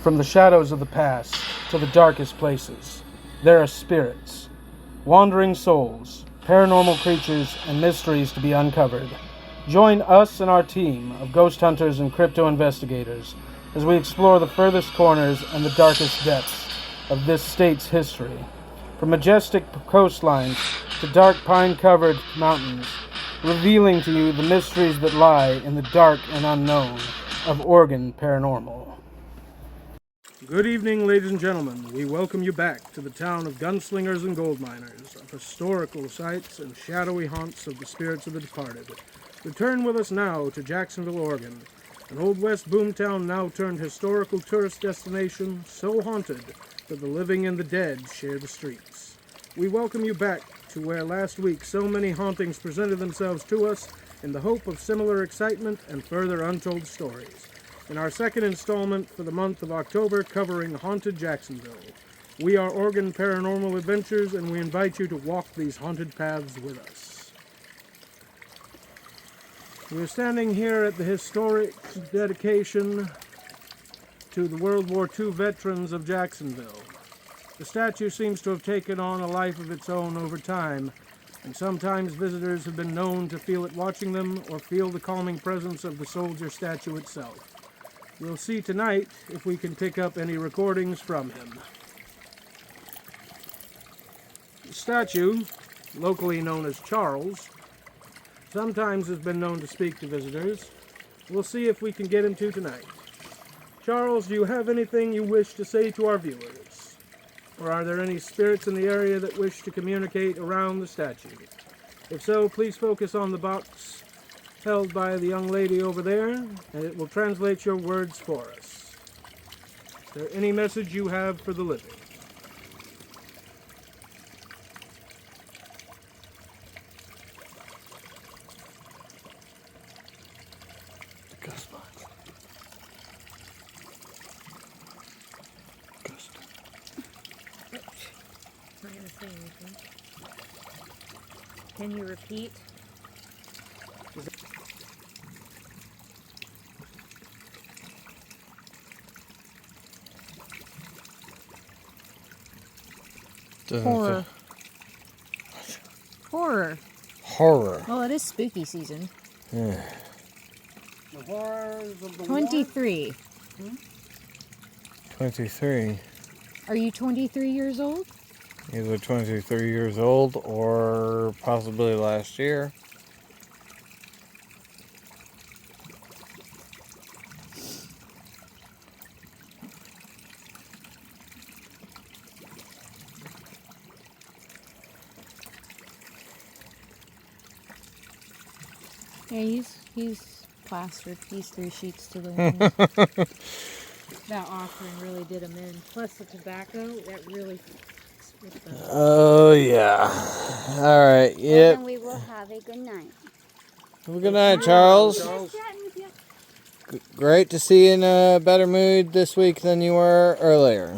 From the shadows of the past to the darkest places, there are spirits, wandering souls, paranormal creatures, and mysteries to be uncovered. Join us and our team of ghost hunters and crypto investigators as we explore the furthest corners and the darkest depths of this state's history. From majestic coastlines to dark pine-covered mountains, revealing to you the mysteries that lie in the dark and unknown of Oregon Paranormal. Good evening, ladies and gentlemen. We welcome you back to the town of gunslingers and gold miners, of historical sites and shadowy haunts of the spirits of the departed. Return with us now to Jacksonville, Oregon, an Old West boomtown now turned historical tourist destination so haunted that the living and the dead share the streets. We welcome you back to where last week so many hauntings presented themselves to us in the hope of similar excitement and further untold stories. In our second installment for the month of October covering Haunted Jacksonville. We are Oregon Paranormal Adventures, and we invite you to walk these haunted paths with us. We are standing here at the historic dedication to the World War II veterans of Jacksonville. The statue seems to have taken on a life of its own over time, and sometimes visitors have been known to feel it watching them or feel the calming presence of the soldier statue itself. We'll see tonight if we can pick up any recordings from him. The statue, locally known as Charles, sometimes has been known to speak to visitors. We'll see if we can get him to tonight. Charles, do you have anything you wish to say to our viewers? Or are there any spirits in the area that wish to communicate around the statue? If so, please focus on the box held by the young lady over there, and it will translate your words for us. Is there any message you have for the living? Ghost box. Ghost. Not gonna say anything. Can you repeat? Horror. Horror. Horror. Well, it is spooky season. Yeah. The horrors of the 23. 23. Are you 23 years old? Either 23 years old or possibly last year. Yeah, he's plastered. He's 3 sheets to the wind. That offering really did him in. Plus the tobacco, that really fucks with the... Oh, yeah. All right, Well, yep. then we will have a good night. Have a good night, Charles. Great to see you in a better mood this week than you were earlier.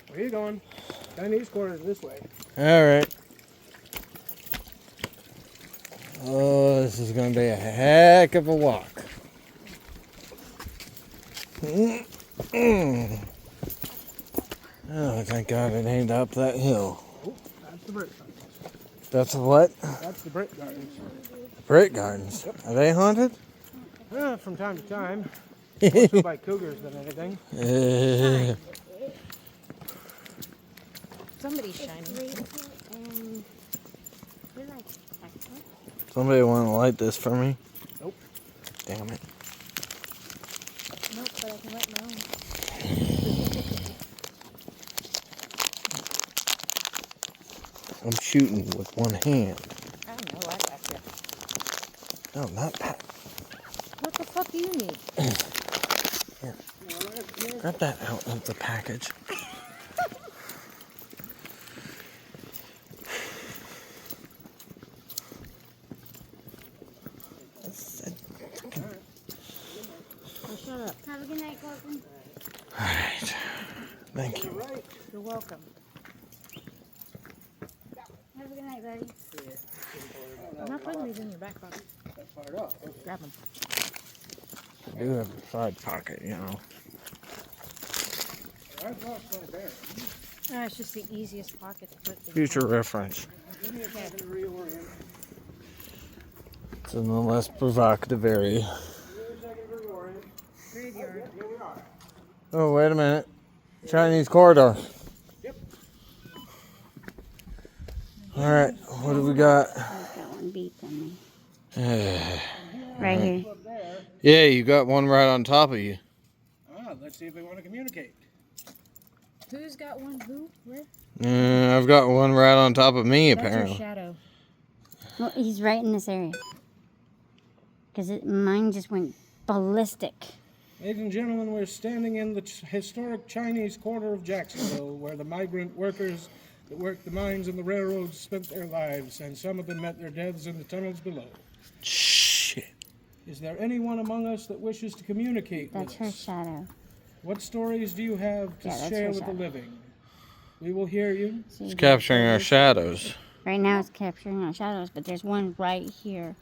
Where are you going? Chinese quarters this way. All right. Oh, this is going to be a heck of a walk. Oh, thank God it ain't up that hill. Oh, that's the brick gardens. That's a what? That's the brick gardens. Brick gardens. Yep. Are they haunted? From time to time. Mostly by cougars than anything. Somebody's shining. And we like Texas. Somebody want to light this for me? Nope. Damn it. Nope, but I can light my own. I'm shooting with one hand. I don't know, I got you. No, not that. What the fuck do you need? Here. Grab that out of the package. Oh, shut up. Have a good night, Corbin. All right. Thank you. You're welcome. Have a good night, buddy. I'm not putting these in your back pocket. Grab them. I do have a side pocket, you know. I've lost my bear. It's just the easiest pocket to put things Future reference. Give me a second to reorient. It's in the less provocative area. Give me a second to reorient. Graveyard. Yep, here we are. Oh, wait a minute. Chinese corridor. Yep. Alright, what do we got? I've got one beep on me. Yeah, Right here. Up there. you got one right on top of you. Let's see if they want to communicate. Who's got one? Who? Where? I've got one right on top of me, That's your apparently. shadow. Well, he's right in this area. Because mine just went ballistic. Ladies and gentlemen, we're standing in the historic Chinese quarter of Jacksonville, where the migrant workers that worked the mines and the railroads spent their lives, and some of them met their deaths in the tunnels below. Shit. Is there anyone among us that wishes to communicate That's with her us? shadow. What stories do you have to Yeah, that's share her with the shadow. living? We will hear you. See, It's capturing our shadows. right now it's capturing our shadows, but there's one right here.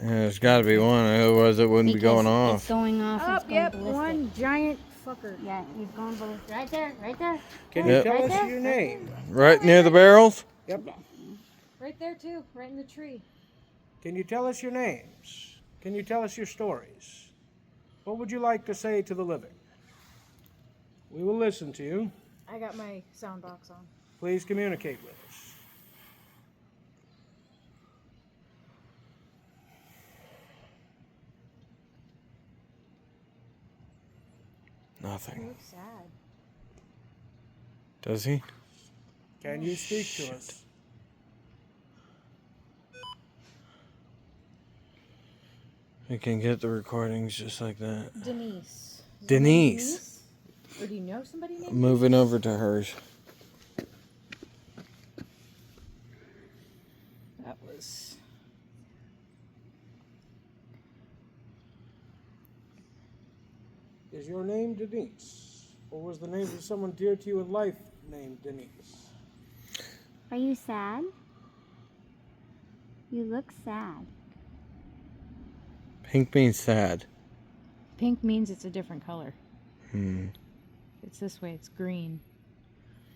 Yeah, there's got to be one, otherwise it wouldn't be going Because It's off. going off. Oh, It's going yep, ballistic. one giant fucker. Yeah, he's going ballistic. Right there, right there. Can Yep. you tell Right us there? your name? Right near the barrels? Yep. Right there too, right in the tree. Can you tell us your names? Can you tell us your stories? What would you like to say to the living? We will listen to you. I got my sound box on. Please communicate with us. He Nothing. looks sad. Does he? Can you speak to us? We can get the recordings just like that. Denise. Is her name Denise. Or do you know somebody named Moving over to hers. That was. Is your name Denise? Or was the name of someone dear to you in life named Denise? Are you sad? You look sad. Pink means sad. Pink means it's a different color. It's It's this way, it's green.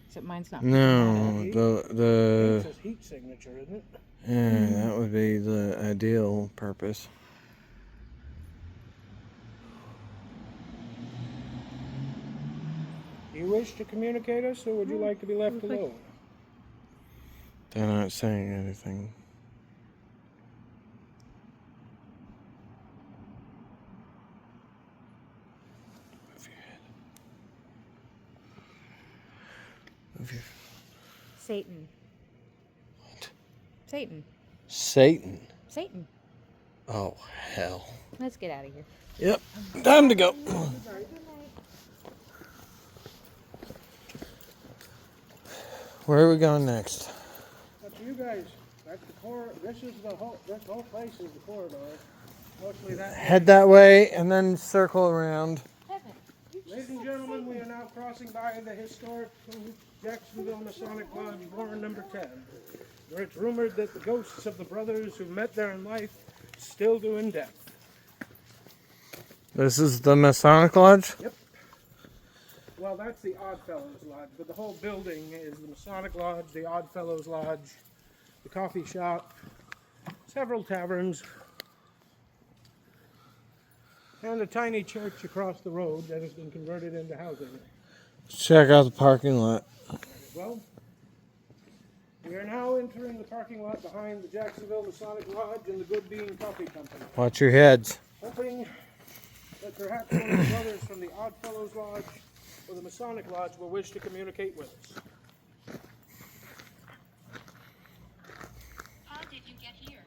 Except mine's not. No, It the says heat signature, isn't it? yeah, that would be the ideal purpose. Do you wish to communicate us, or would you like to be left alone? They're not saying anything. Move your head. Move your. Satan. What? Satan. Satan. Satan. Oh hell. Let's get out of here. Yep. Time to go. Where are we going next? Up to you guys. That's the core. This whole place is the corridor. Mostly that. Head that way and then circle around. Ladies and gentlemen, we are now crossing by the historic Jacksonville Masonic Lodge, Warren number 10, where it's rumored that the ghosts of the brothers who met there in life still do in death. This is the Masonic Lodge? Yep. Well, that's the Oddfellows Lodge, but the whole building is the Masonic Lodge, the Oddfellows Lodge, the coffee shop, several taverns, and a tiny church across the road that has been converted into housing. Check out the parking lot. Well, we are now entering the parking lot behind the Jacksonville Masonic Lodge and the Good Bean Coffee Company, Watch your heads. hoping that perhaps one of the brothers from the Oddfellows Lodge or the Masonic Lodge will wish to communicate with us. How did you get here?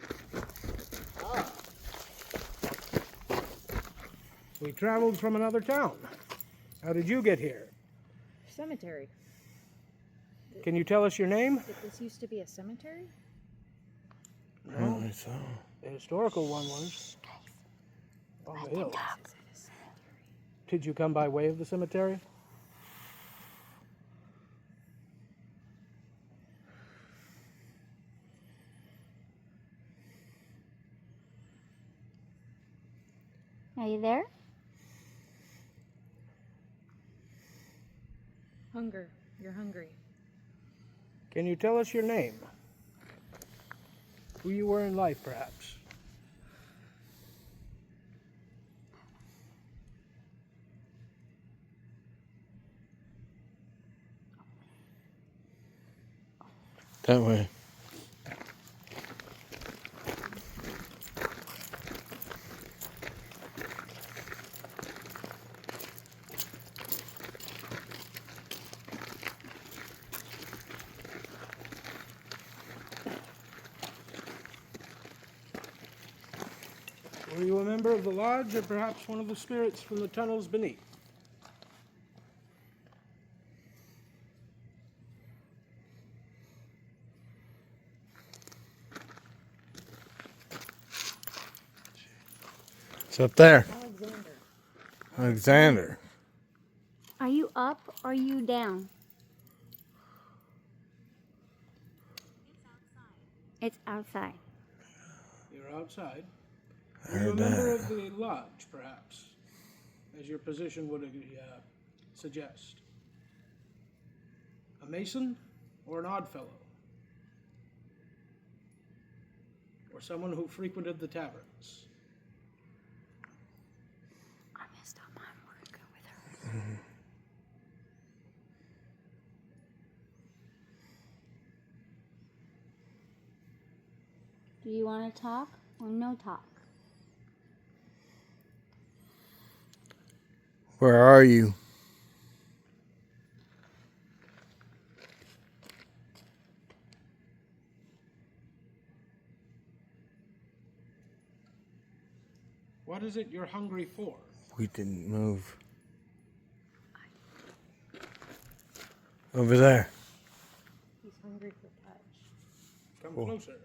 We traveled from another town. How did you get here? Cemetery. Can you tell us your name? Did this used to be a cemetery? Apparently so. The historical one was on the hill. Did you come by way of the cemetery? Are you there? Hunger. You're hungry. Can you tell us your name? Who you were in life, perhaps? That way. Were you a member of the lodge, or perhaps one of the spirits from the tunnels beneath? It's up there. Alexander. Alexander. Are you up or are you down? It's outside. You're outside. I Were you a heard member that. of the lodge, perhaps? As your position would suggest. A mason or an odd fellow? Or someone who frequented the taverns? I messed up mine. We're gonna go with her. Do you want to talk or no talk? Where are you? What is it you're hungry for? We didn't move. Over there. He's hungry for touch. Come Cool. closer.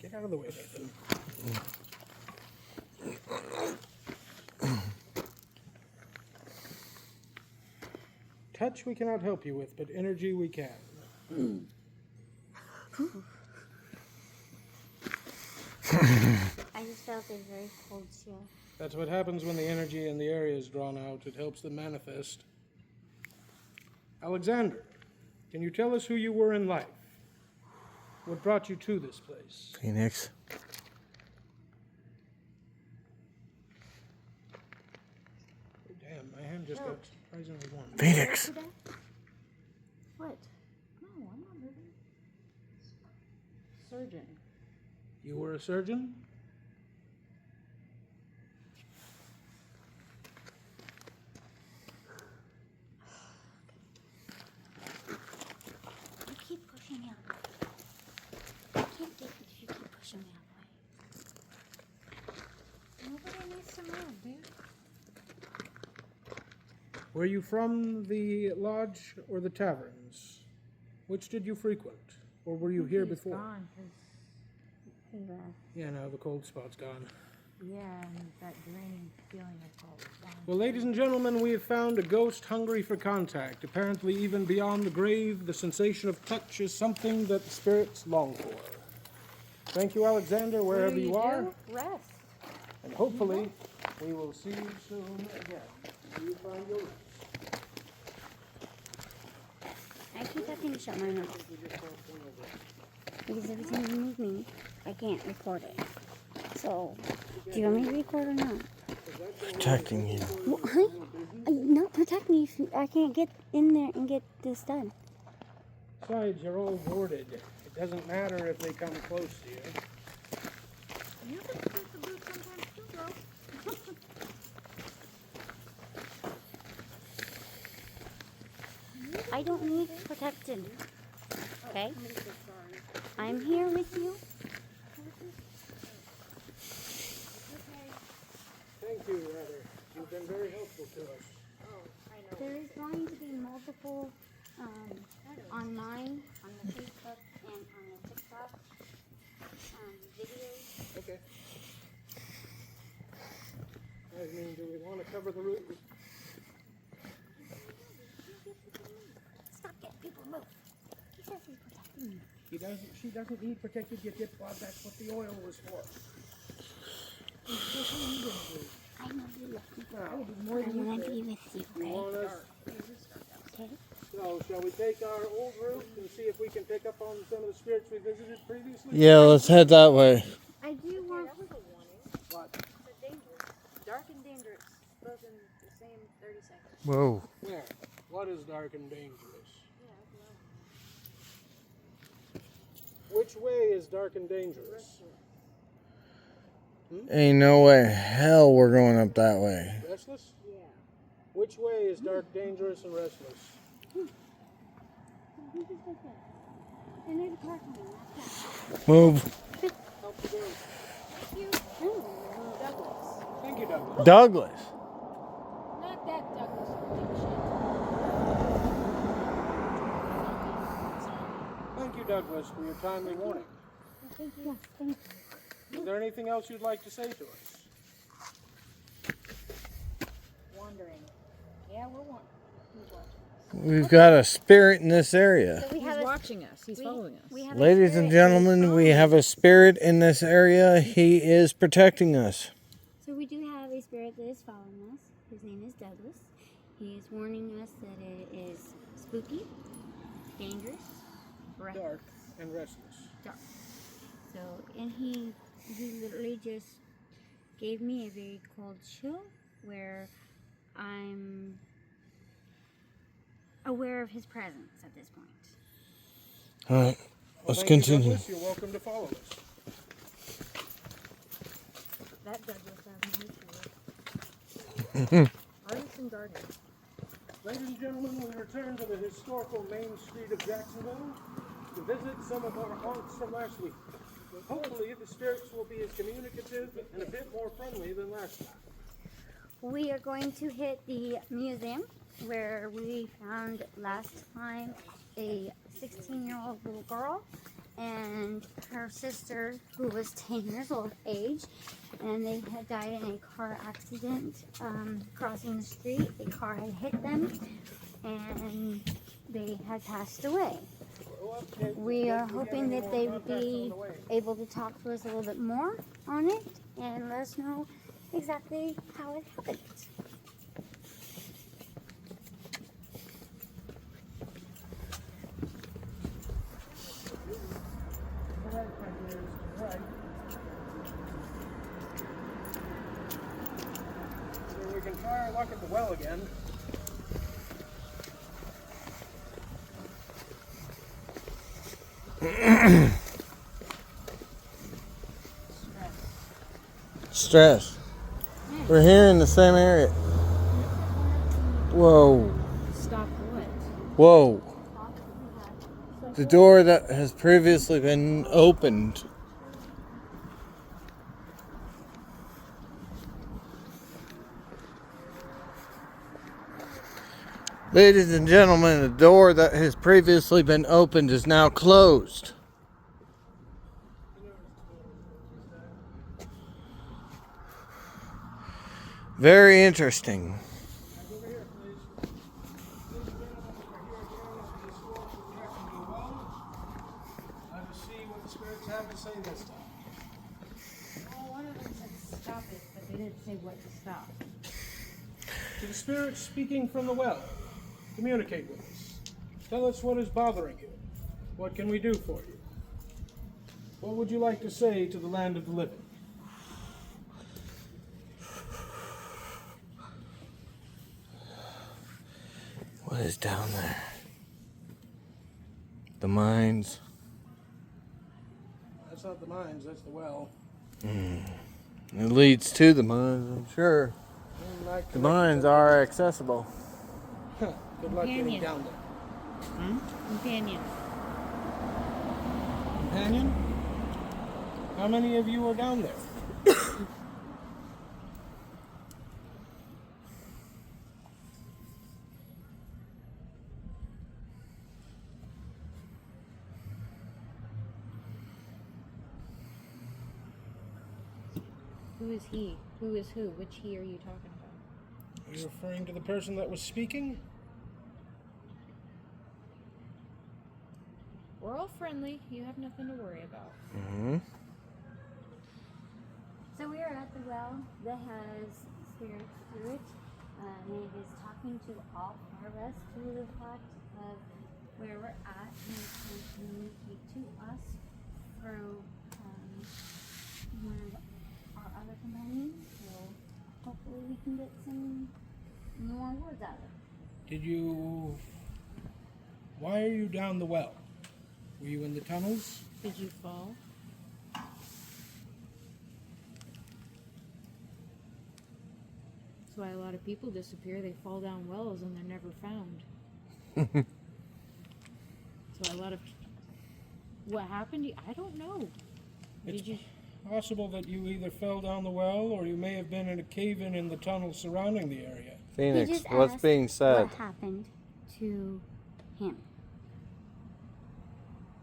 Get out of the way, Nathan. Touch we cannot help you with, but energy we can. I just felt a very cold chill. That's what happens when the energy in the area is drawn out. It helps them manifest. Alexander, can you tell us who you were in life? What brought you to this place? Phoenix. Damn, my hand just got surprisingly warm. Phoenix. What? No, I'm not moving. Surgeon. You were a surgeon? You keep pushing me out. I can't get it if you keep pushing me out. Nobody needs to move, dude. Were you from the lodge or the taverns? Which did you frequent? Or were you here He's before? gone 'cause- Yeah, no, the cold spot's gone. yeah, and that draining feeling of cold is gone. Well, ladies and gentlemen, we have found a ghost hungry for contact. Apparently, even beyond the grave, the sensation of touch is something that the spirits long for. Thank you, Alexander, What wherever do you are. do? Rest. And hopefully, we will see you soon again. Till you find your roots. I keep having to shut my mouth. Because every time you move me, I can't record it. So, do you want me to record or not? Protecting you. Well, honey, not protect me if I can't get in there and get this done. Besides, you're all warded. It doesn't matter if they come close to you. You can put the boot sometimes too, bro. I don't need protected. Okay? I'm here with you. Thank you, Heather. You've been very helpful to us. There is going to be multiple on mine, on the Facebook, and on the TikTok videos. Okay. I mean, do we want to cover the route? Stop getting people to move. He says he's protecting me. She doesn't need protected dip, Bob. That's what the oil was for. I know you love me. Now, I want to be with you, you okay? want us? Okay? So, shall we take our old route and see if we can pick up on some of the spirits we visited previously? Yeah, let's head that way. I do want. That was a warning. What? It's dangerous. Dark and dangerous. Both in the same 30 seconds. Whoa. Where? What is dark and dangerous? Which way is dark and dangerous? Ain't no way hell we're going up that way. Restless? Yeah. Which way is dark, dangerous, and restless? Move. Help the girl. Thank you. Douglas. Thank you, Douglas. Douglas. Not that Douglas. Thank you, Douglas, for your timely warning. Thank you. Thank you. Is there anything else you'd like to say to us? Wandering. Yeah, we're wandering. We've got a spirit in this area. So we He's have a, watching us. He's following us. we have a Ladies and spirit. gentlemen, we have a spirit in this area. He is protecting us. So we do have a spirit that is following us. His name is Douglas. He is warning us that it is spooky, dangerous, Dark and restless. dark. So, and he literally just gave me a very cold chill where I'm aware of his presence at this point. All right, Well, let's thank continue. You, Douglas. You're welcome to follow us. That Douglas has no issue. Artists and gardeners. Ladies and gentlemen, we return to the historical main street of Jacksonville to visit some of our haunts from last week. Hopefully, the spirits will be as communicative and a bit more friendly than last time. We are going to hit the museum where we found last time a 16-year-old little girl and her sister who was 10 years old age, and they had died in a car accident crossing the street. A car had hit them and they had passed away. We are hoping that they would be able to talk to us a little bit more on it and let us know exactly how it happened. So we can try our luck at the well again. Stress. We're here in the same area. Whoa. Stop what? Whoa. The door that has previously been opened. Ladies and gentlemen, the door that has previously been opened is now closed. Very interesting. Over here, please. Ladies and gentlemen, we're here again at the historical Jacksonville well. Let us see what the spirits have to say this time. Well, one of them said stop it, but they didn't say what to stop. To the spirits speaking from the well, communicate with us. Tell us what is bothering you. What can we do for you? What would you like to say to the land of the living? What is down there? The mines. That's not the mines, that's the well. It leads to the mines, I'm sure. The mines are accessible. Good luck getting Companion. down there. Companion. Companion? How many of you are down there? Who is he? Who is who? Which he are you talking about? Are you referring to the person that was speaking? We're all friendly. You have nothing to worry about. Mm-hmm. So we are at the well that has spirits through it. And it is talking to all of us through the fact of where we're at, and it can communicate to us through one of our other companions. So hopefully we can get some more words out of it. Why are you down the well? Were you in the tunnels? Did you fall? That's why a lot of people disappear. They fall down wells and they're never found. So a lot of... What happened to you? I don't know. It's Did you... possible that you either fell down the well or you may have been in a cave-in in the tunnel surrounding the area. He Phoenix, just what's asked being said? What happened to him?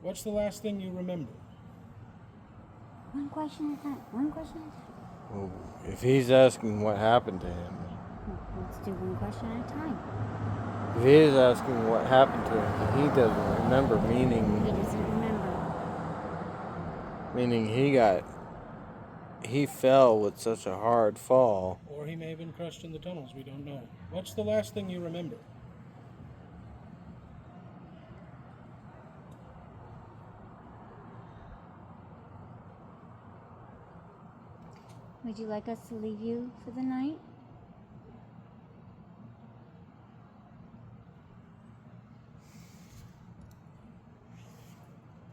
What's the last thing you remember? One question at a time. One question at a time. Well, if he's asking what happened to him, Let's do one question at a time. if he is asking what happened to him, he doesn't remember, He meaning doesn't remember. he fell with such a hard fall. Or he may have been crushed in the tunnels, we don't know. What's the last thing you remember? Would you like us to leave you for the night?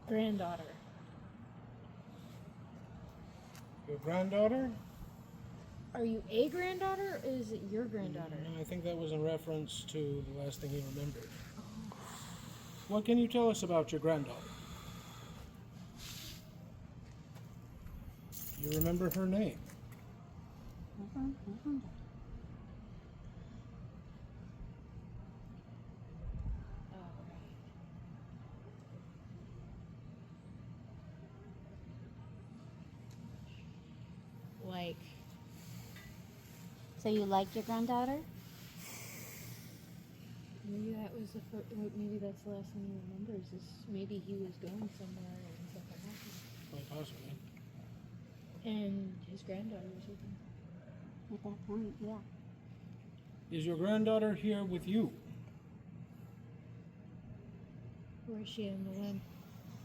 Granddaughter. Your granddaughter? Are you a granddaughter or is it your granddaughter? No, I think that was in reference to the last thing he remembered. What can you tell us about your granddaughter? You remember her name? Like, So you like your granddaughter? maybe that was the first, maybe that's the last thing he remembers is maybe he was going somewhere and something happened. Quite possibly. And his granddaughter was with him. At that point, yeah. Is your granddaughter here with you? Or is she in the one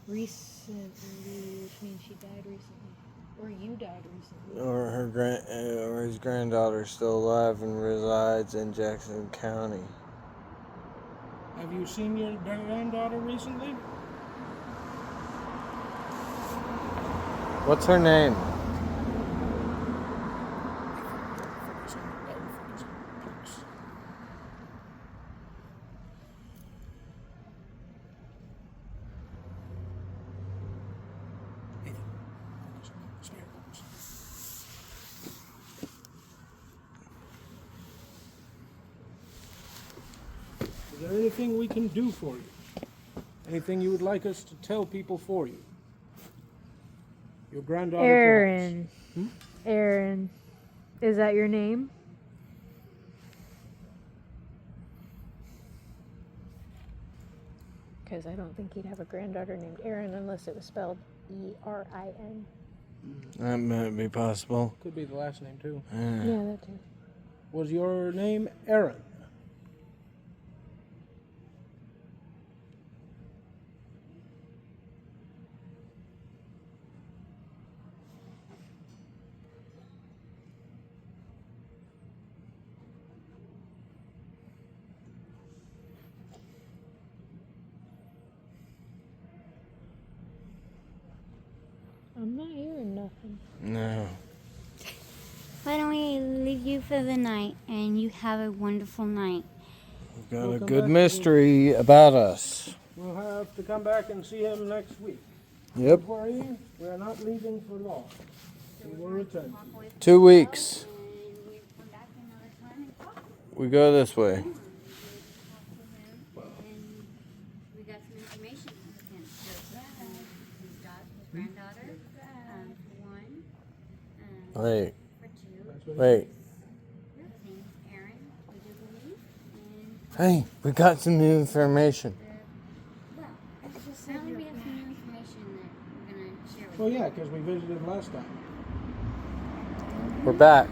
recently, which means she died recently. Or you died recently. Or his granddaughter still alive and resides in Jackson County. Have you seen your granddaughter recently? What's her name? Is there anything we can do for you? Anything you would like us to tell people for you? Your granddaughter, Aaron. perhaps? Aaron. Is that your name? Because I don't think he'd have a granddaughter named Aaron unless it was spelled E-R-I-N. That might be possible. Could be the last name too. Yeah, that too. Was your name Aaron? I'm not hearing nothing. No. Why don't we leave you for the night and you have a wonderful night? We've got We'll a come good back. mystery about us. We'll have to come back and see him next week. Yep. Don't worry, we are not leaving for long. We will return. 2 weeks. And we come back another time and talk to him. We go this way. And we got some information with him. His granddaughter, for one. Wait, For two. wait. His name's Aaron, we do believe. And Hey, we got some new information. well, as we just said Apparently, we you're have some new information that we're gonna share with Well, you. yeah, because we visited last time. We're back.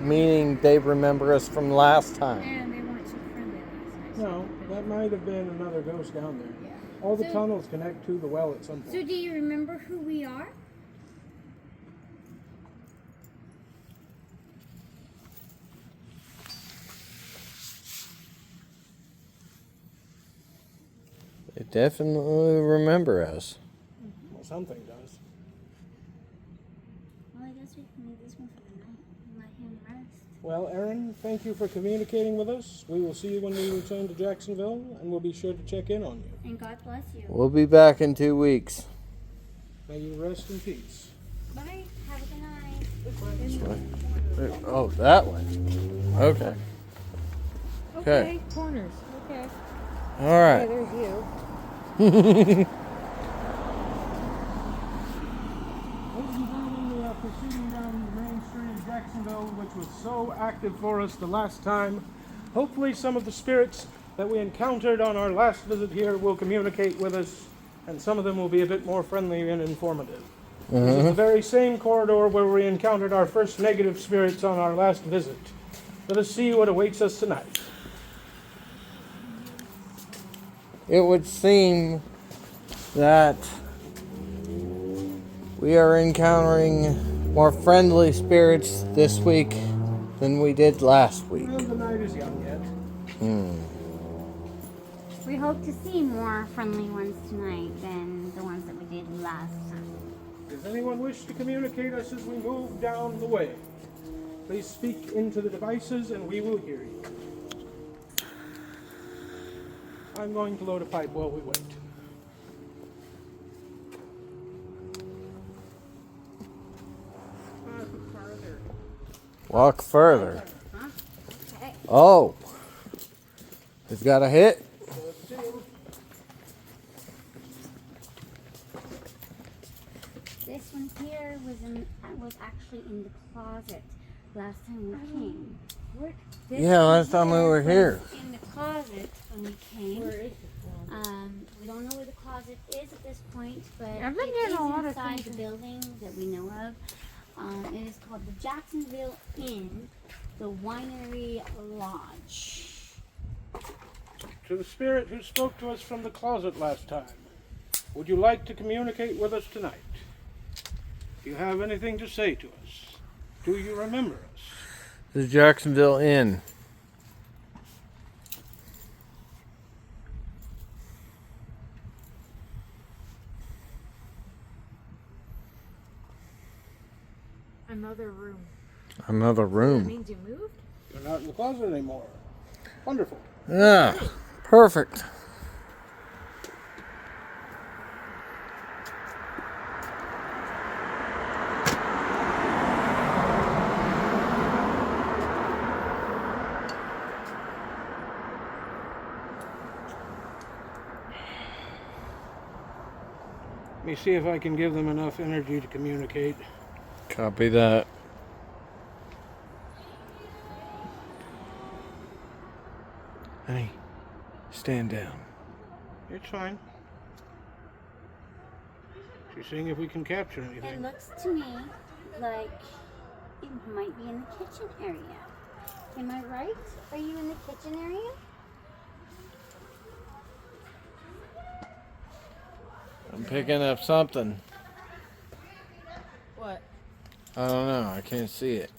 Meaning they remember us from last time. And they weren't so friendly last night. No, that might have been another ghost down there. Yeah. All the So- tunnels connect to the well at some So, point. do you remember who we are? They definitely remember us. Well, something does. Well, I guess we can leave this one for the night and let him rest. Well, Aaron, thank you for communicating with us. We will see you when we return to Jacksonville, and we'll be sure to check in on you. And God bless you. We'll be back in 2 weeks. May you rest in peace. Bye. Have a good night. Oh, that way. Okay. Okay. Corners. Okay. All right. Okay, there's you. Ladies and gentlemen, we are proceeding down the main street of Jacksonville, which was so active for us the last time. Hopefully some of the spirits that we encountered on our last visit here will communicate with us, and some of them will be a bit more friendly and informative. This is the very same corridor where we encountered our first negative spirits on our last visit. Let us see what awaits us tonight. It would seem that we are encountering more friendly spirits this week than we did last week. Well, the night is young yet. We hope to see more friendly ones tonight than the ones that we did last time. Does anyone wish to communicate us as we move down the way? Please speak into the devices and we will hear you. I'm going to load a pipe while we wait. Walk further. Huh? Okay. Oh. It's got a hit. This one here was actually in the closet last time we came. This Yeah, one last time we were was here. in the closet when we came. Where is it? We don't know where the closet is at this point, but I've been it getting is a lot of inside things the building that we know of. It is called the Jacksonville Inn, the Winery Lodge. To the spirit who spoke to us from the closet last time, would you like to communicate with us tonight? Do you have anything to say to us? Do you remember us? The Jacksonville Inn. Another room. Another That room. means you moved? You're not in the closet anymore. Wonderful. Yeah, perfect. Let me see if I can give them enough energy to communicate. Copy that. Honey, stand down. It's fine. She's seeing if we can capture It anything. looks to me like it might be in the kitchen area. Am I right? Are you in the kitchen area? I'm picking up something. What? I don't know. I can't see it.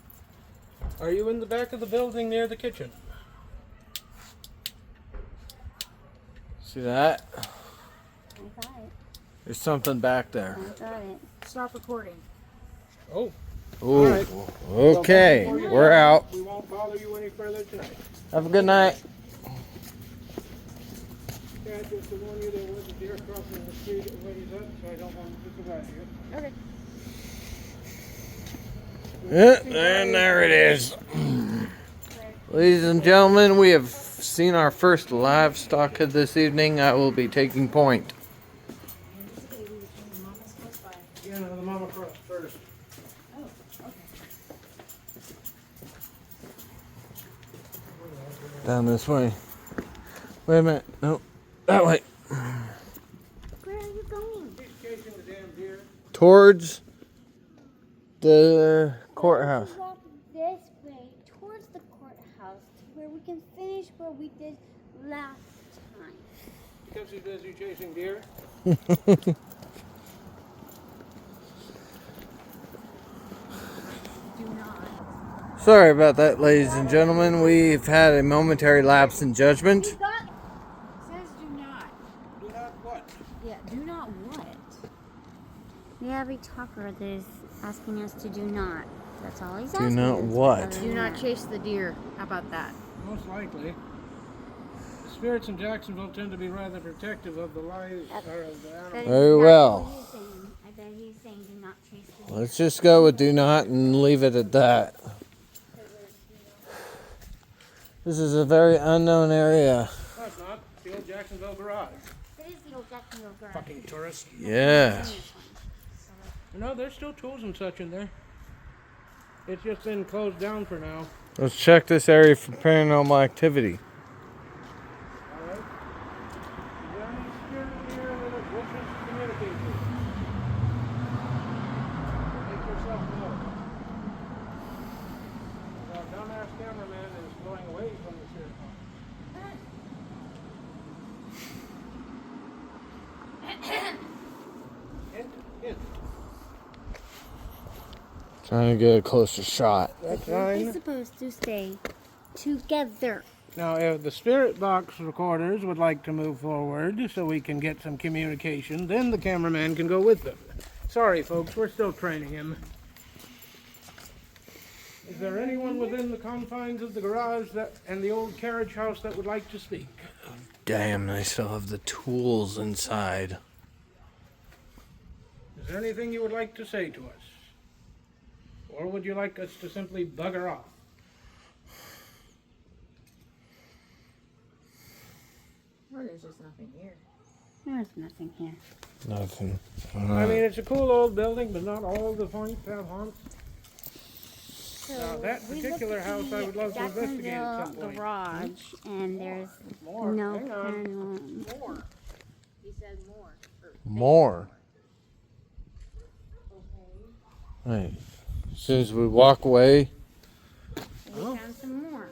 Are you in the back of the building near the kitchen? See that? I got it. There's something back there. I got it. Stop recording. Oh, Ooh. right. Okay, we're out. we won't bother you any further tonight. Have a good night. Yeah, just to warn you, there was a deer crossing the street at Ladies Up, so I don't want to surprise you. Okay. And there it is. Ladies and gentlemen, we have seen our first livestock of this evening. I will be taking point. Yeah, no, the mama crossed first. Down this way. Wait a minute. No, that way. Grandma, towards the courthouse. Let's walk this way towards the courthouse to where we can finish what we did last time. Because he's busy chasing deer. Sorry about that, ladies and gentlemen. We've had a momentary lapse in judgment. It says do not. Do not what? Yeah, do not what? We have a talker that is asking us to do not. That's all he's Do asking. not us. what? Other Do than not that. chase the deer. How about that? Most likely. The spirits in Jacksonville tend to be rather protective of the lives or of the That animals. is Very exactly well. what he's saying. I bet he's saying do not chase the deer. Let's just go with do not and leave it at that. This is a very unknown area. No, it's not. The old Jacksonville garage. It is the old Jacksonville garage. Fucking tourists. Yeah. No, there's still tools and such in there. It's just been closed down for now. Let's check this area for paranormal activity. Alright. Is there any spirit in here that wishes to communicate with you? Make yourself known. Our dumbass cameraman is going away from the spirit box. Hint, hint. Trying to get a closer shot. That's The group is fine. supposed to stay together. Now, if the spirit box recorders would like to move forward so we can get some communication, then the cameraman can go with them. Sorry, folks, we're still training him. Is there anyone within the confines of the garage and the old carriage house that would like to speak? Damn, they still have the tools inside. Is there anything you would like to say to us? Or would you like us to simply bugger off? Well, there's just nothing here. There's nothing here. Nothing. I mean, it's a cool old building, but not all the points have haunts. So Now, that we particular looked at house I would love to investigate at some Jacksonville point. garage, and there's More. no Hang on. paranormal. More. He said more. More. Right. As soon as we walk away, We found some more.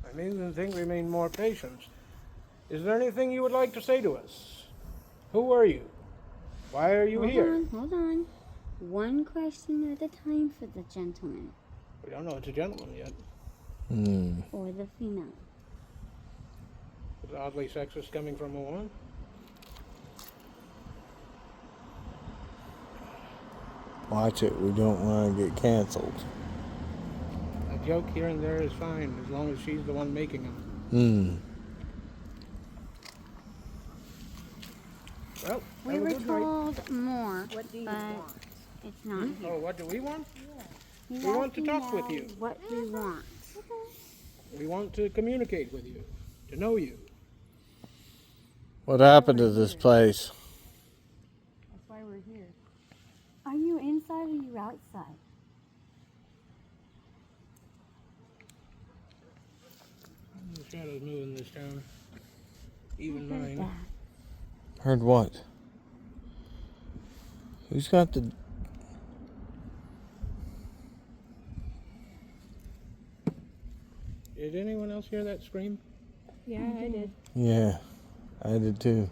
I needn't think we need more patience. Is there anything you would like to say to us? Who are you? Why are you here? Hold on. One question at a time for the gentleman We don't know it's a gentleman yet. or the female. It's oddly sexist coming from a woman. watch it. We don't want to get canceled. A joke here and there is fine, as long as she's the one making them. Well, We have a were good night. told more, What do you but want? it's not here. Oh, what do we want? He's we want to asking talk with now you. What we want. We want to communicate with you, to know you. What happened to this place? That's why we're here. Are you inside or are you outside? The shadows move in this town. Even Heard mine. that. Heard what? Who's got the... Did anyone else hear that scream? Yeah, I did. Yeah, I did too.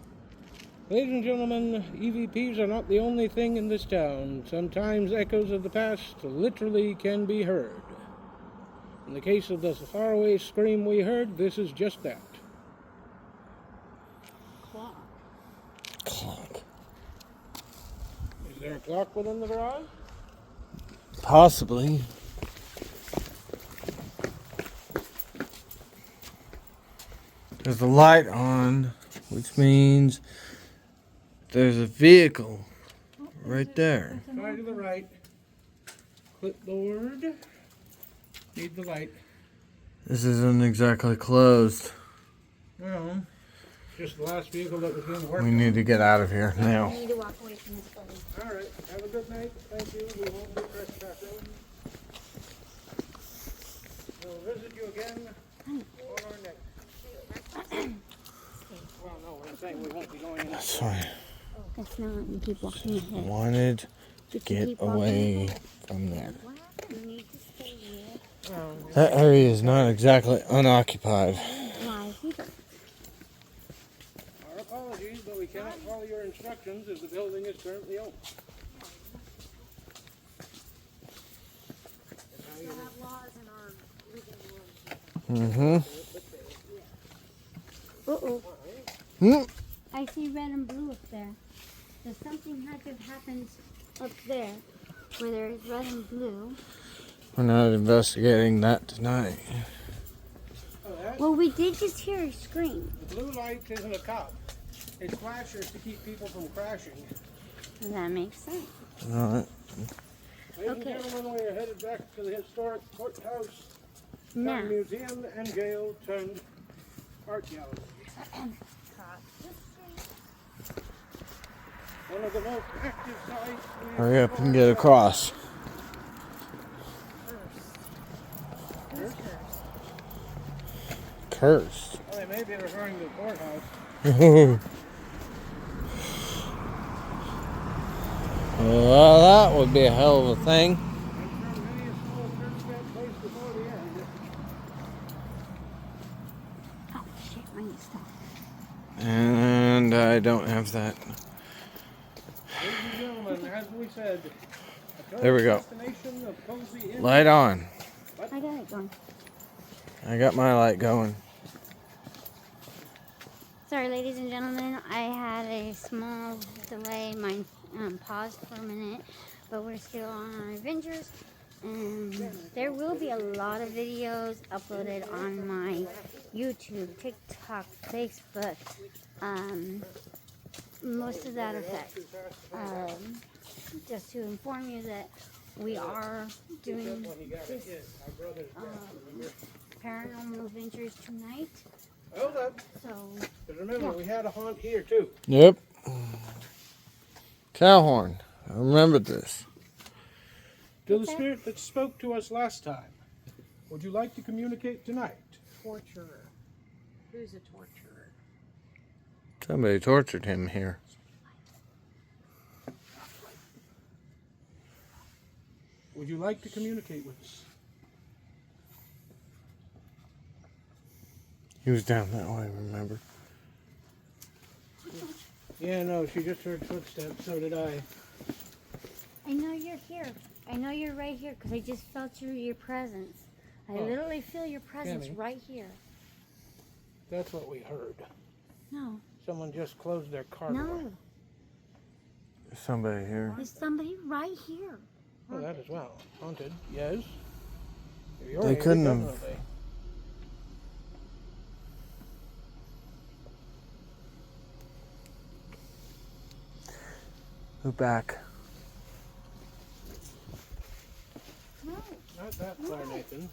Ladies and gentlemen, EVPs are not the only thing in this town. Sometimes echoes of the past literally can be heard. In the case of the faraway scream we heard, this is just that. Clock. Is there a clock within the garage? Possibly. There's a light on, which means there's a vehicle right there. Try to the right. Clipboard. Need the light. This isn't exactly closed. Well, just the last vehicle that was being worked We on. need to get out of here now. We need to walk away from this building. All right. Have a good night. Thank you. We won't be trespassing. We'll visit you again on our next. Well, no, we're saying we won't be going in. That's fine. It's not. You keep walking ahead. Wanted to Just get keep walking away ahead. from there. You need to stay here. That area is not exactly unoccupied. Why? He don't. Our apologies, but we cannot follow your instructions as the building is currently open. We still have laws in our living room. Mm-hmm. Uh-oh. Hmm. I see red and blue up there. So something had to have happened up there where there is red and blue. We're not investigating that tonight. Oh, that? Well, we did just hear a scream. The blue light isn't a cop. It's flashers to keep people from crashing. That makes sense. All right. Ladies Okay. and gentlemen, we are headed back to the historic courthouse, Now, museum and jail turned art gallery. One of the most active sites. Hurry up and get across. Cursed. Well, they may be referring to the courthouse. Well, that would be a hell of a thing. I'm sure many a soul searched that place before the end. oh shit, I need to stop. And I don't have that. Ladies and gentlemen, as we said, a There we go. destination of cozy inn. Light on. I got it going. I got my light going. Sorry, ladies and gentlemen, I had a small delay. Mine paused for a minute, but we're still on our adventures. And there will be a lot of videos uploaded on my YouTube, TikTok, Facebook. Most of that effect. Just to inform you that we are doing this paranormal adventures tonight. Hold up. So, But remember, Yeah. we had a haunt here too. Yep. Cow horn. I remember this. To the spirit that spoke to us last time, would you like to communicate tonight? Torturer. Who's a torturer? Somebody tortured him here. Would you like to communicate with us? He was down that way, remember? Yeah, no, she just heard footsteps, so did I. I know you're here. I know you're right here because I just felt your presence. I Oh. literally feel your presence Tammy. right here. That's what we heard. No, Someone just closed their car door. no. There's somebody here. There's somebody right here. Oh, that as well. Haunted, yes. You're They here, couldn't have- definitely. Move back. No. Not that far, Nathan.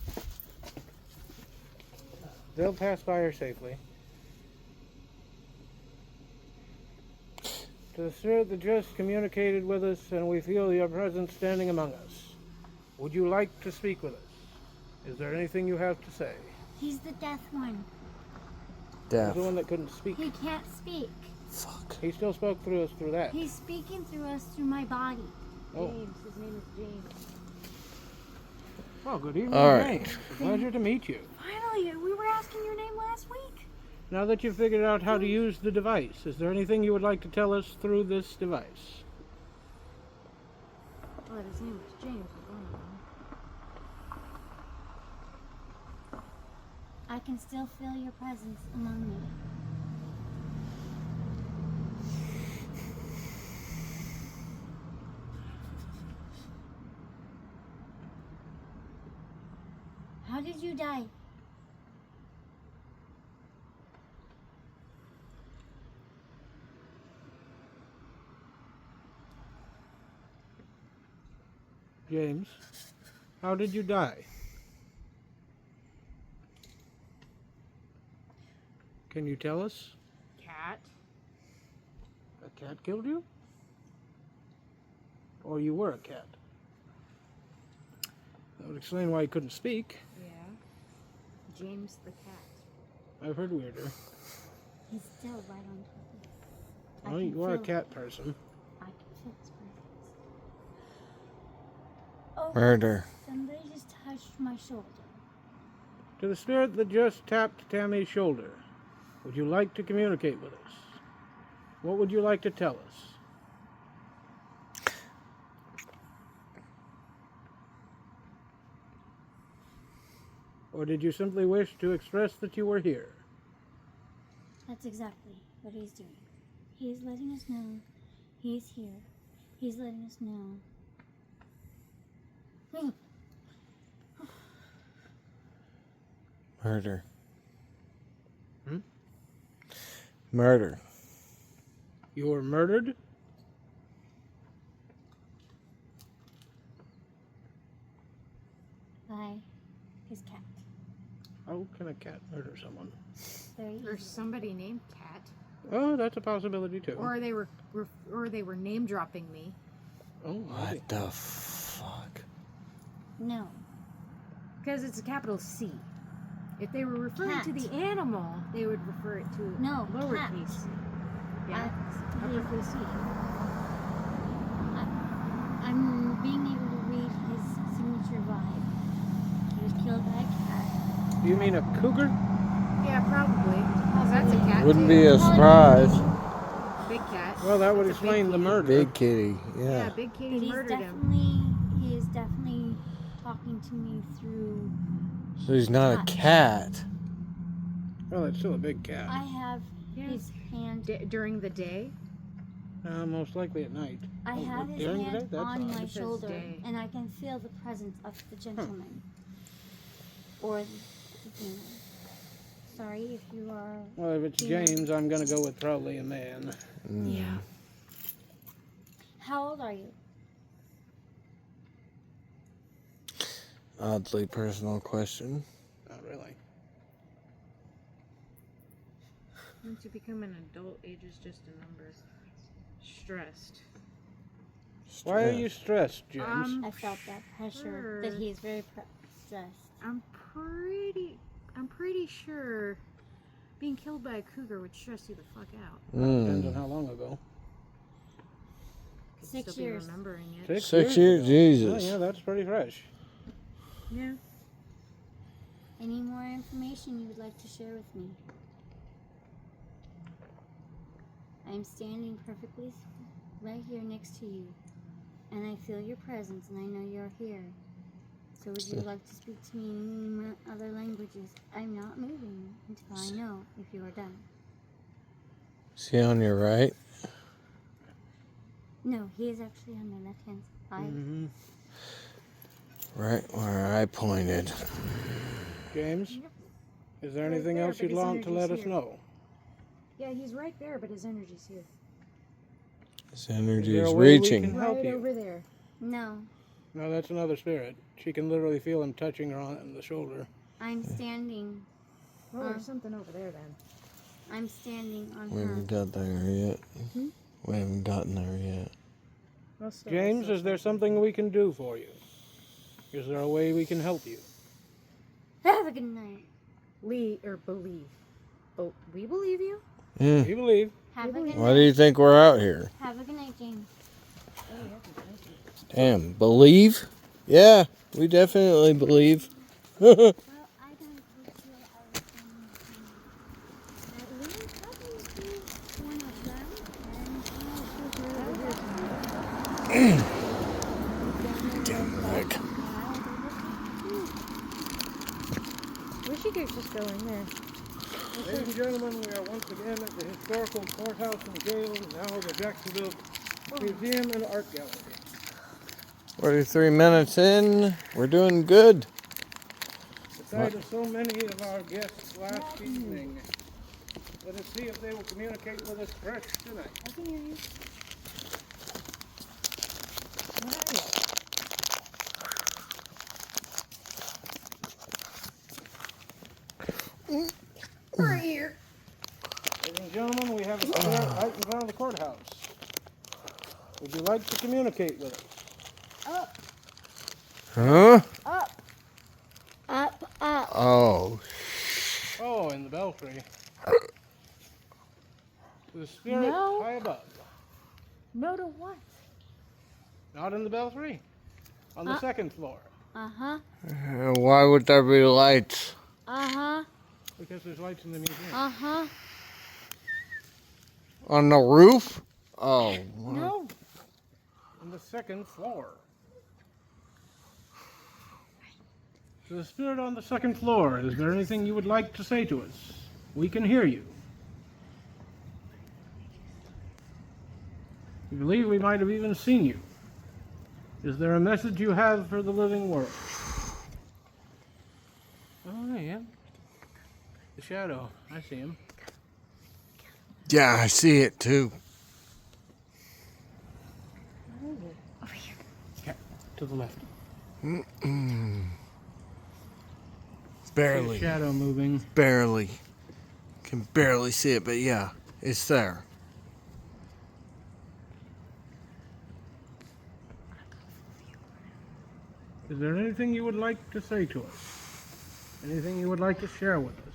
They'll pass by her safely. To the spirit that just communicated with us, and we feel your presence standing among us. Would you like to speak with us? Is there anything you have to say? He's the deaf one. Deaf. The one that couldn't speak. He can't speak. Fuck. He still spoke through us through that. He's speaking through us through my body. Oh. James. His name is James. Well, good evening. All right. James. Pleasure to meet you. Finally, we were asking your name last week. Now that you've figured out how to use the device, is there anything you would like to tell us through this device? Well, his name was James. Was one of them. I can still feel your presence among me. How did you die? James, how did you die? Can you tell us? Cat. A cat killed you? Or you were a cat? That would explain why you couldn't speak. Yeah. James the cat. I've heard weirder. He's still right on top of us. I Well, you are a cat person. I can feel his presence. Oh, Murder. somebody just touched my shoulder. To the spirit that just tapped Tammy's shoulder, would you like to communicate with us? What would you like to tell us? Or did you simply wish to express that you were here? That's exactly what he's doing. He's letting us know he's here. He's letting us know. Murder. Hmm? Murder. You were murdered? By his cat. How can a cat murder someone? Very Or easy. somebody named Cat. Oh, that's a possibility too. Or they were name dropping me. Oh, maybe. What the fuck? No. Because it's a capital C. If they were referring to Cat. the animal, they would refer it to No, lowercase. cat. Yeah. Uppercase C. I'm being able to read his signature vibe. He was killed by a cat. Do you mean a cougar? Yeah, probably. Oh, that's a cat. Wouldn't too. be a surprise. Big cat. Well, that would That's a big explain the kitty. murder. Big kitty. Yeah, Yeah. Big But Kitty he murdered him. is definitely talking to me through. So he's not a cat. Well, it's still a big cat. I have Yeah. his hand. During the day. Most likely at night. I have his during the hand day? That's on odd. my It says shoulder, day. and I can feel the presence of the gentleman. Or the demon. Sorry if you are. Well, if it's Yeah. James, I'm going to go with probably a man. Yeah. How old are you? Oddly personal question. Not really. Once you become an adult, age is just a number. Stressed. Why are you stressed, James? I felt that pressure that Sure. he is very stressed. I'm pretty sure being killed by a cougar would stress you the fuck out. Depends on Mm. how long ago. Could 6 still years. Be remembering it. 6 years? ago. Jesus. Oh, yeah, that's pretty fresh. Yeah. Any more information you would like to share with me? I'm standing perfectly right here next to you, and I feel your presence, and I know you're here. So would you like to speak to me in other languages? I'm not moving until I know if you are done. See on your right? No, he is actually on my left hand side. Mm-hmm. Right where I pointed. James, is there Right anything there, else but you'd his want to let us energy's here. know? Yeah, he's right there, but his energy's here. His energy Is there is a way we reaching. can- Help Right you. over there. No, No, that's another spirit. She can literally feel him touching her on the shoulder. I'm standing. Well, there's something over there then. I'm standing on We her. haven't got there yet. We haven't gotten there yet. James, is there something we can do for you? Is there a way we can help you? Have a good night. Believe. Oh, we believe you? Mm. We believe. Have a good Why night. do you think we're out here? Have a good night, James. Damn, believe? Yeah, we definitely believe. Well, I don't feel I was at least probably one of them, Damn, Rick. Wish you could just go in there. Ladies and gentlemen, we are once again at the historical courthouse and jail, now the Jacksonville Museum and Art Gallery. 43 minutes in. We're doing good. Besides of so many of our guests last evening, let us see if they will communicate with us fresh tonight. I can hear you. We're here. Ladies and gentlemen, we have a spirit right in front of the courthouse. Would you like to communicate with us? Huh? Up, up. Oh, Oh, in the belfry. To the spirit No. high above. No to what? Not in the belfry. On the second floor. Uh-huh. Why would there be lights? Uh-huh. Because there's lights in the museum. Uh-huh. On the roof? Oh. No. On the second floor. To the spirit on the second floor, is there anything you would like to say to us? We can hear you. We believe we might have even seen you. Is there a message you have for the living world? Oh, yeah. The shadow. I see him. Yeah, I see it too. Okay, to the left. Barely. See a shadow moving. Barely. Can barely see it, but yeah, it's there. Is there anything you would like to say to us? Anything you would like to share with us?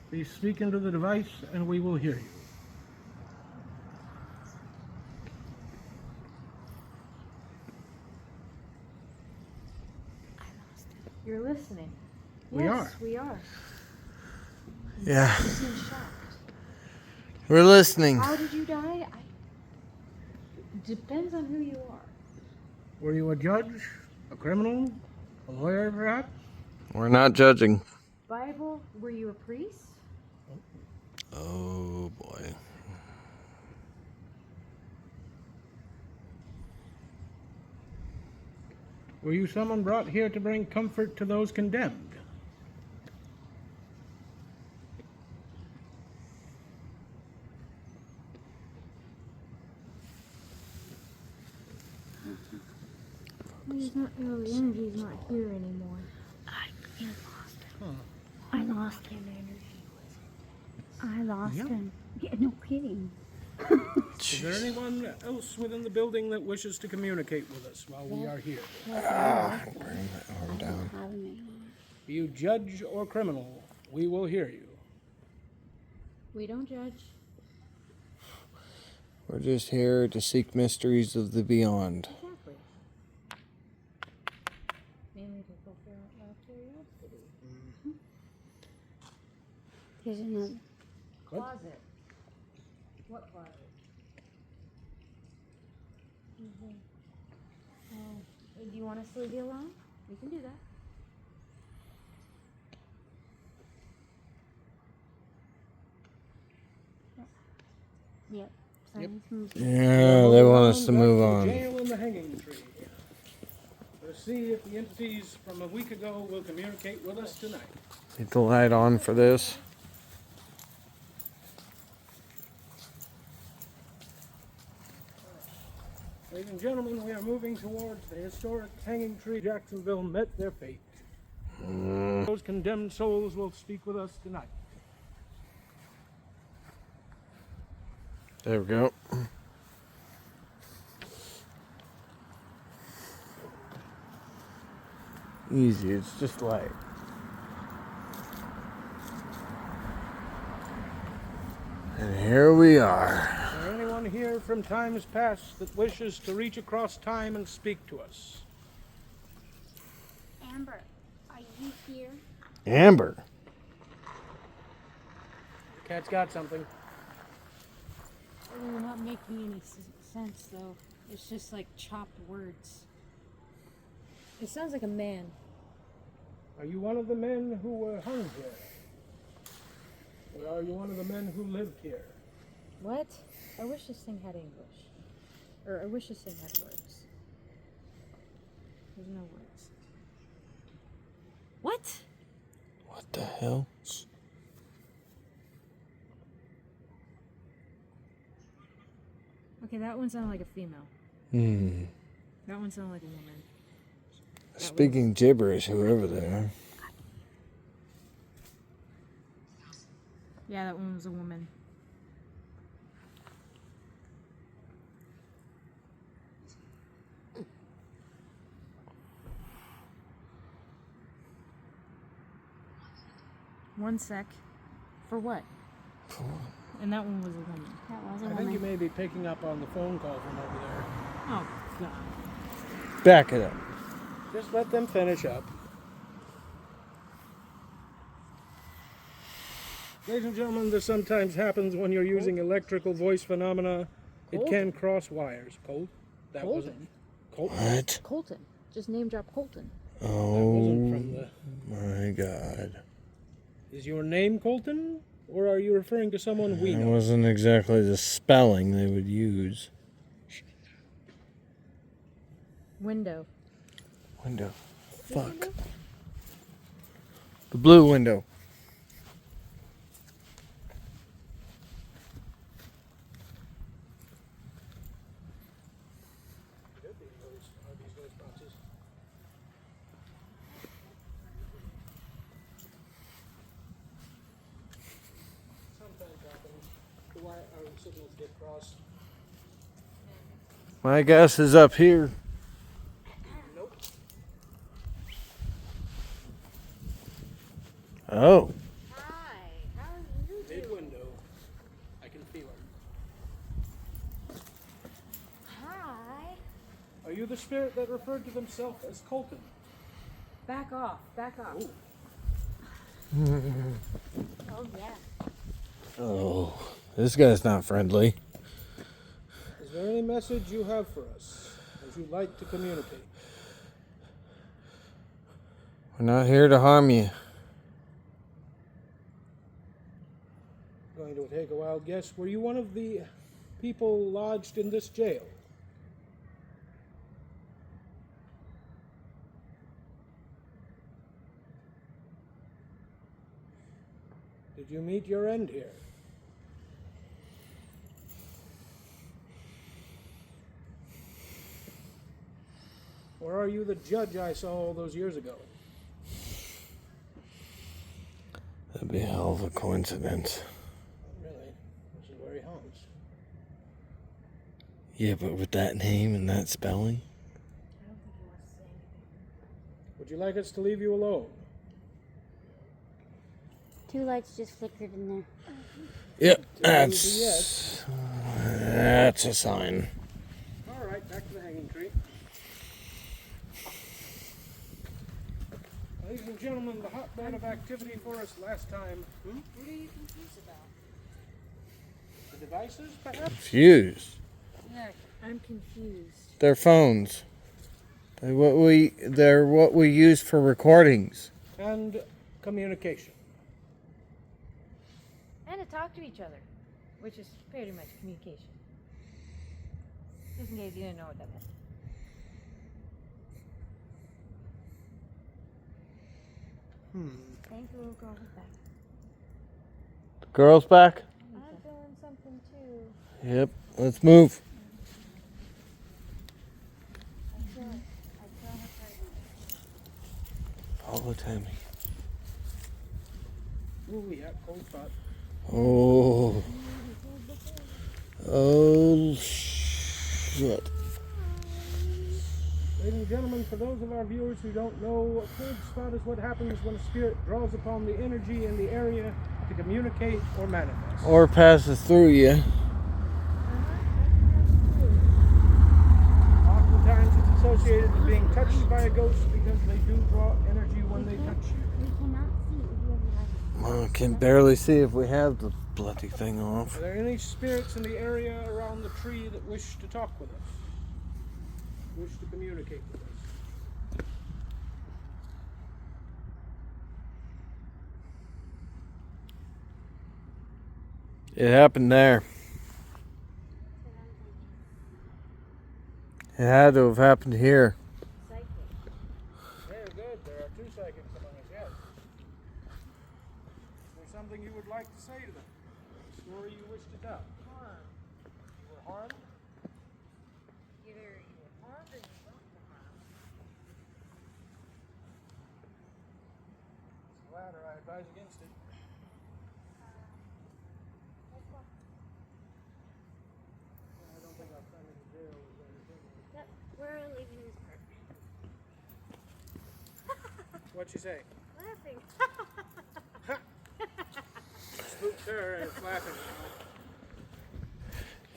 Please speak into the device and we will hear you. You're listening. We Yes, are. we are. Yeah, You seem shocked. we're listening. How did you die? Depends on who you are. Were you a judge? A criminal? A lawyer, perhaps? We're not judging. Bible, were you a priest? Oh boy. Were you someone brought here to bring comfort to those condemned? He's not, the energy's not here anymore. I lost him. I lost him. Yeah, no kidding. Is there anyone else within the building that wishes to communicate with us while we are here? Bring my arm down. Be you judge or criminal, we will hear you. We don't judge. We're just here to seek mysteries of the beyond. Exactly. Mainly to fulfill our curiosity. Here's another. Closet. What closet? Do you want us to leave you alone? We can do that. Yep. Yep. Yeah, they want us to move Back to the on. jail and the hanging tree. Let's see if the entities from a week ago will communicate with us tonight. Get the light on for this. Ladies and gentlemen, we are moving towards the historic hanging tree. Jacksonville met their fate. Those condemned souls will speak with us tonight. There we go. Easy, it's just light. And here we are. Is there anyone here from times past that wishes to reach across time and speak to us? Amber, are you here? Amber. The cat's got something. They're not making any sense though. It's just like chopped words. It sounds like a man. Are you one of the men who were hung here? Or are you one of the men who lived here? What? I wish this thing had English. Or I wish this thing had words. There's no words. What? What the hell? Okay, that one sounded like a female. Hmm. That one sounded like a woman. Speaking gibberish, whoever they are. Yeah, that one was a woman. One sec. For what? And that one was a woman. That was a I woman. think you may be picking up on the phone call from over there. Oh, God. Back it up. Just let them finish up. Ladies and gentlemen, this sometimes happens when you're using electrical voice phenomena. It can cross wires. Colt? That wasn't Colton. Colt? What? Colton. Just name drop Colton. That wasn't from Oh the... my God. Is your name Colton? Or are you referring to someone we That know? wasn't exactly the spelling they would use. Window. Window. Fuck. The blue window. Signals get crossed. My guess is up here. Nope. Oh. Hi, how are you doing? Mid-window. I can feel it. Hi. Are you the spirit that referred to themselves as Colton? Back off. Back off. Ooh. Oh, yeah. Oh. This guy's not friendly. Is there any message you have for us as you'd like to communicate? We're not here to harm you. Going to take a wild guess. Were you one of the people lodged in this jail? Did you meet your end here? Or are you the judge I saw all those years ago? That'd be a hell of a coincidence. Really? This is where he haunts. Yeah, but with that name and that spelling? Would you like us to leave you alone? 2 lights just flickered in there. Yep, Yes. that's a sign. All right, back to the hanging tree. Ladies and gentlemen, the hotbed of activity for us last time. What are you confused about? The devices, perhaps? Confused. Yeah, I'm confused. They're phones. They're what we use for recordings. And communication. And to talk to each other, which is pretty much communication. Just in case you didn't know what that meant. I think the little girl was back. The girl's back? I'm feeling something too. Yep, let's move. I feel her presence. Follow Tammy. Ooh, yeah, cold spot. Oh. Oh, shit. Ladies and gentlemen, for those of our viewers who don't know, a cold spot is what happens when a spirit draws upon the energy in the area to communicate or manifest. Or passes through you. Oftentimes it's associated with being touched by a ghost because they do draw energy when they touch you. We cannot see if you have light. I can barely see if we have the bloody thing off. Are there any spirits in the area around the tree that wish to talk with us? Wish to communicate with us? It happened there. It had to have happened here. Very good. There are 2 psychics among us, yes. Is there something you would like to say to them? A story you wish to tell? You were harmed? Either you were harmed or you weren't harmed. It's the latter. I advise against it. I don't think our friend in the jail is anything. Yep, we're leaving this part. What'd she say? Laughing. Spooked her and it's laughing.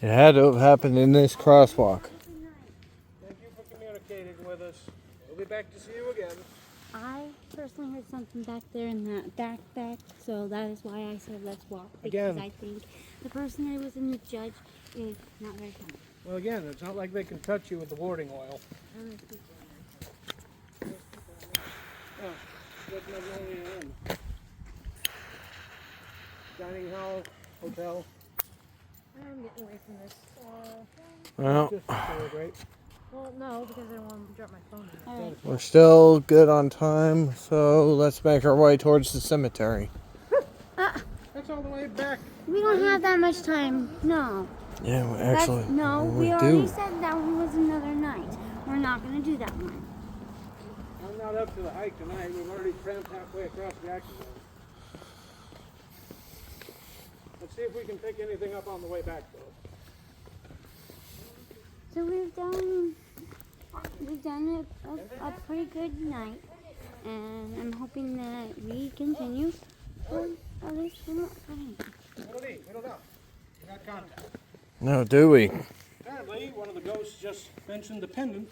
It had to have happened in this crosswalk. Thank you for communicating with us. We'll be back to see you again. I personally heard something back there in that backpack, so that is why I said let's walk. Because Again. I think the person that was in the judge is not very kind. Well, again, it's not like they can touch you with the warding oil. Oh, what's Magnolia Inn? Dining hall, hotel. I'm getting away from this. Well, Just before, right? Well, no, because I don't want to drop my phone in. All right. we're still good on time, so let's make our way towards the cemetery. That's all the way back. We don't have that much time. No. Yeah, That's, actually, no, we we already do. said that one was another night. We're not going to do that one. I'm not up to the hike tonight. We've already tramped halfway across Jacksonville. Let's see if we can pick anything up on the way back, though. So we've done a pretty good night, and I'm hoping that we continue. Or at least we're not fine. We don't know. We got contact. No, do we? Apparently, one of the ghosts just mentioned the pendant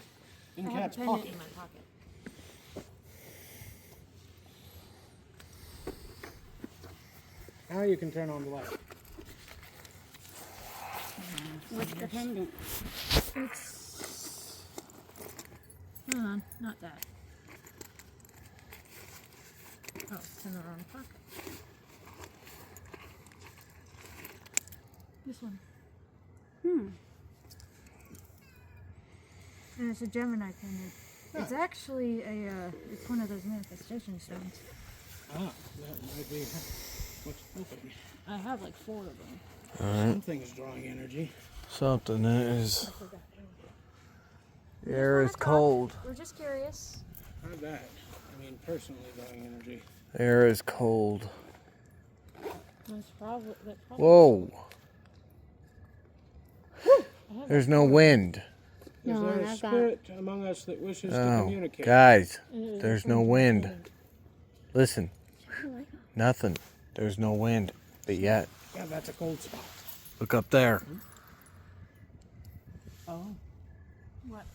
in I have Cat's a pendant pocket. in my pocket. Now you can turn on the light. What's the pendant? It's. Hold on, not that. Oh, it's in the wrong pocket. This one. And it's a Gemini pendant. It's actually it's one of those manifestation stones. Ah, that might be what's open. I have like 4 of them. Something's drawing energy. Something is. I forgot. The air is cold. We're just curious. Not that. I mean, personally drawing energy. The air is cold. That's probably. Whoa. I have There's no wind. Is No, there a I've got- spirit among us that wishes to Oh, communicate? guys, it. there's no wind. Listen, nothing. There's no wind. But yet, Yeah, that's a cold spot. look up there. Oh. What?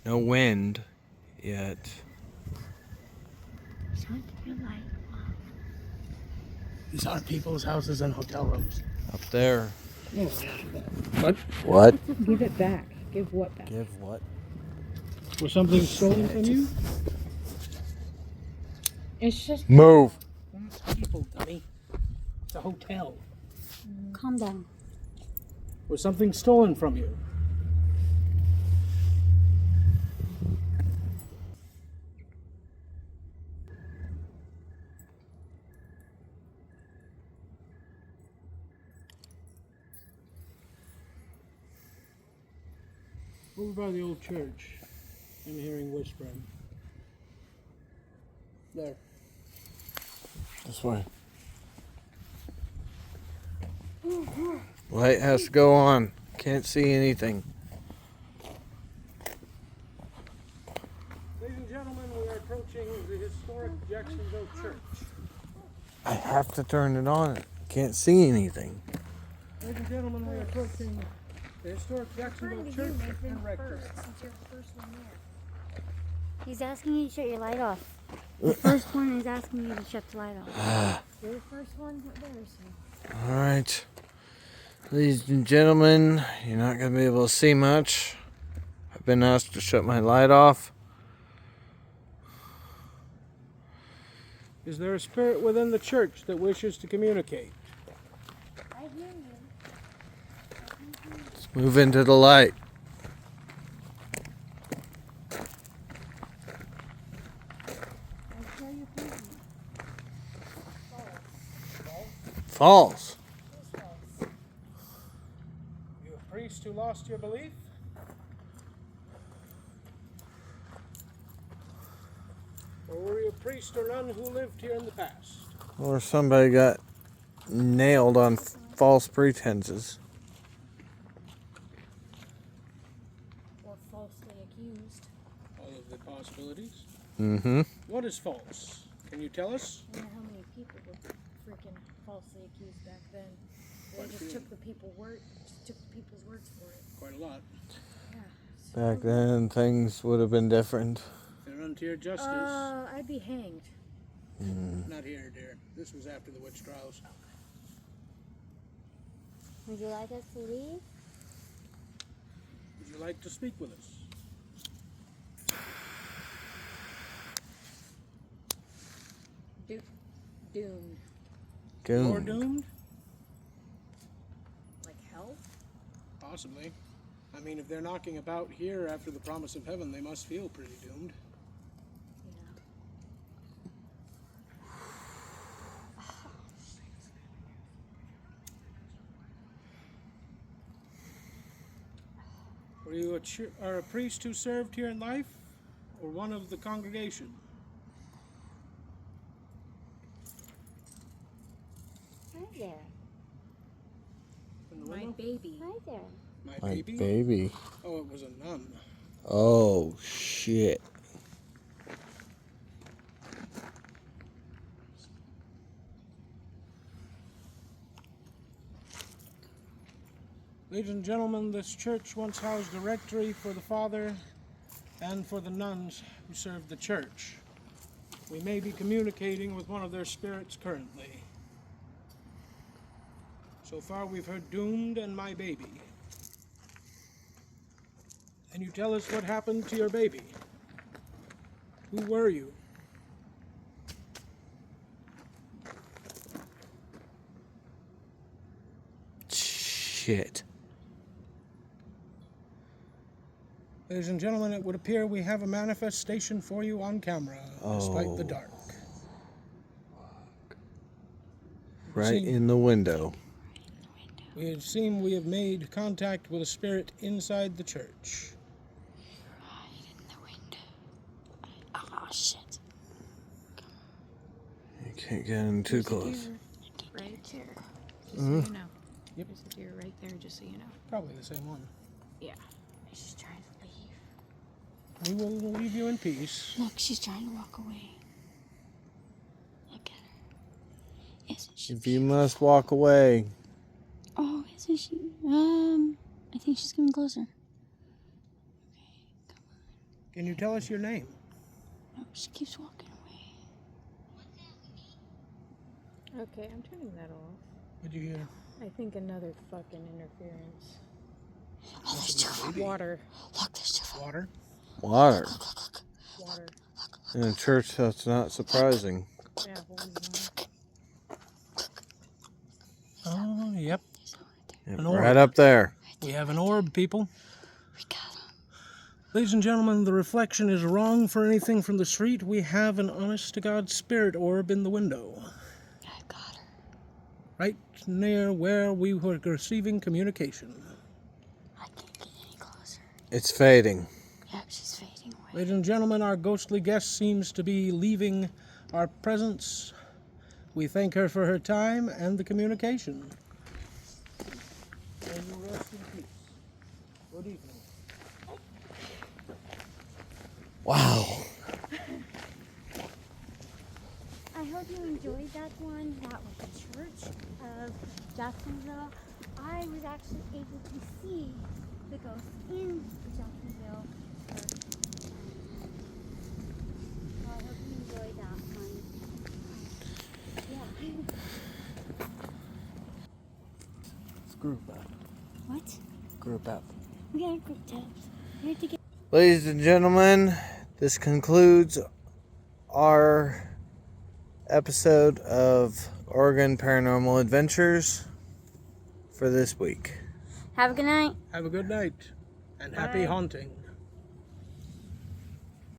No wind yet. Shut your light off. These are people's houses and hotel rooms. Up there. What? What? Give it back. Give what back? Give what? Was something stolen from you? It's just. Move. It's people, dummy. It's a hotel. Calm down. Was something stolen from you? Over by the old church. I'm hearing whispering. There. This way. Light has to go on. Can't see anything. Ladies and gentlemen, we are approaching the historic Jacksonville church. I have to turn it on. Can't see anything. Ladies and gentlemen, we are approaching the historic Jacksonville church and rectory. He's asking you to shut your light off. The first one is asking you to shut the light off. You're the first one there, so. All right. Ladies and gentlemen, you're not going to be able to see much. I've been asked to shut my light off. Is there a spirit within the church that wishes to communicate? I hear you. Let's move into the light. I hear you thinking. False. You a priest who lost your belief? Or were you a priest or nun who lived here in the past? Or somebody got nailed on false pretenses. Or falsely accused. All of the possibilities. Mm-hmm. What is false? Can you tell us? I wonder how many people were freaking falsely accused back then. They Quite a just few. took the people's word parts for it. Quite a lot. Back then, things would have been different. They're unto justice. I'd be hanged. Not here, dear. This was after the witch trials. Would you like us to leave? Would you like to speak with us? Doomed. More Goon. doomed? Like hell? Possibly. I mean, if they're knocking about here after the promise of heaven, they must feel pretty doomed. Were you a priest who served here in life, or one of the congregation? Hi there. In the My window? baby. Hi there. My My baby? baby. Oh, it was a nun. Oh, shit. Ladies and gentlemen, this church once housed a rectory for the father and for the nuns who served the church. We may be communicating with one of their spirits currently. So far we've heard doomed and my baby. And you tell us what happened to your baby. Who were you? Shit. Ladies and gentlemen, it would appear we have a manifestation for you on camera, despite the Oh. dark. Right in the window. It seems we have made contact with a spirit inside the church. Right in the window. Oh, shit. You can't get in too close. Right there. Just Mm-hmm. so you know. Yep. There's a deer right there, just so you know. Probably the same one. Yeah. She's trying to leave. We will leave you in peace. Look, she's trying to walk away. Look at her. Isn't she? If you must walk away. Oh, isn't she? I think she's coming closer. Can you tell us your name? Oh, she keeps walking away. Okay, I'm turning that off. What'd you hear? I think another fucking interference. Oh, there's two of them. Water. Look, there's two of them. Water? Water. Water. In a church, that's not surprising. Yeah, holy Oh, yep. Yep, An orb. right up there. We have an orb, people. We got them. Ladies and gentlemen, the reflection is wrong for anything from the street. We have an honest-to-God spirit orb in the window. I got her. Right near where we were receiving communication. I can't get any closer. It's fading. Yep, she's fading away. Ladies and gentlemen, our ghostly guest seems to be leaving our presence. We thank her for her time and the communication. May you rest in peace. Good evening. Wow. I hope you enjoyed that one. That was the Church of Jacksonville. I was actually able to see the ghost in Jacksonville. Well, I hope you enjoyed that one. Yeah. Group up. What? Group up. We got a group text. We have to get. Ladies and gentlemen, this concludes our episode of Oregon Paranormal Adventures for this week. Have a good night. Have a good night and happy Bye. haunting.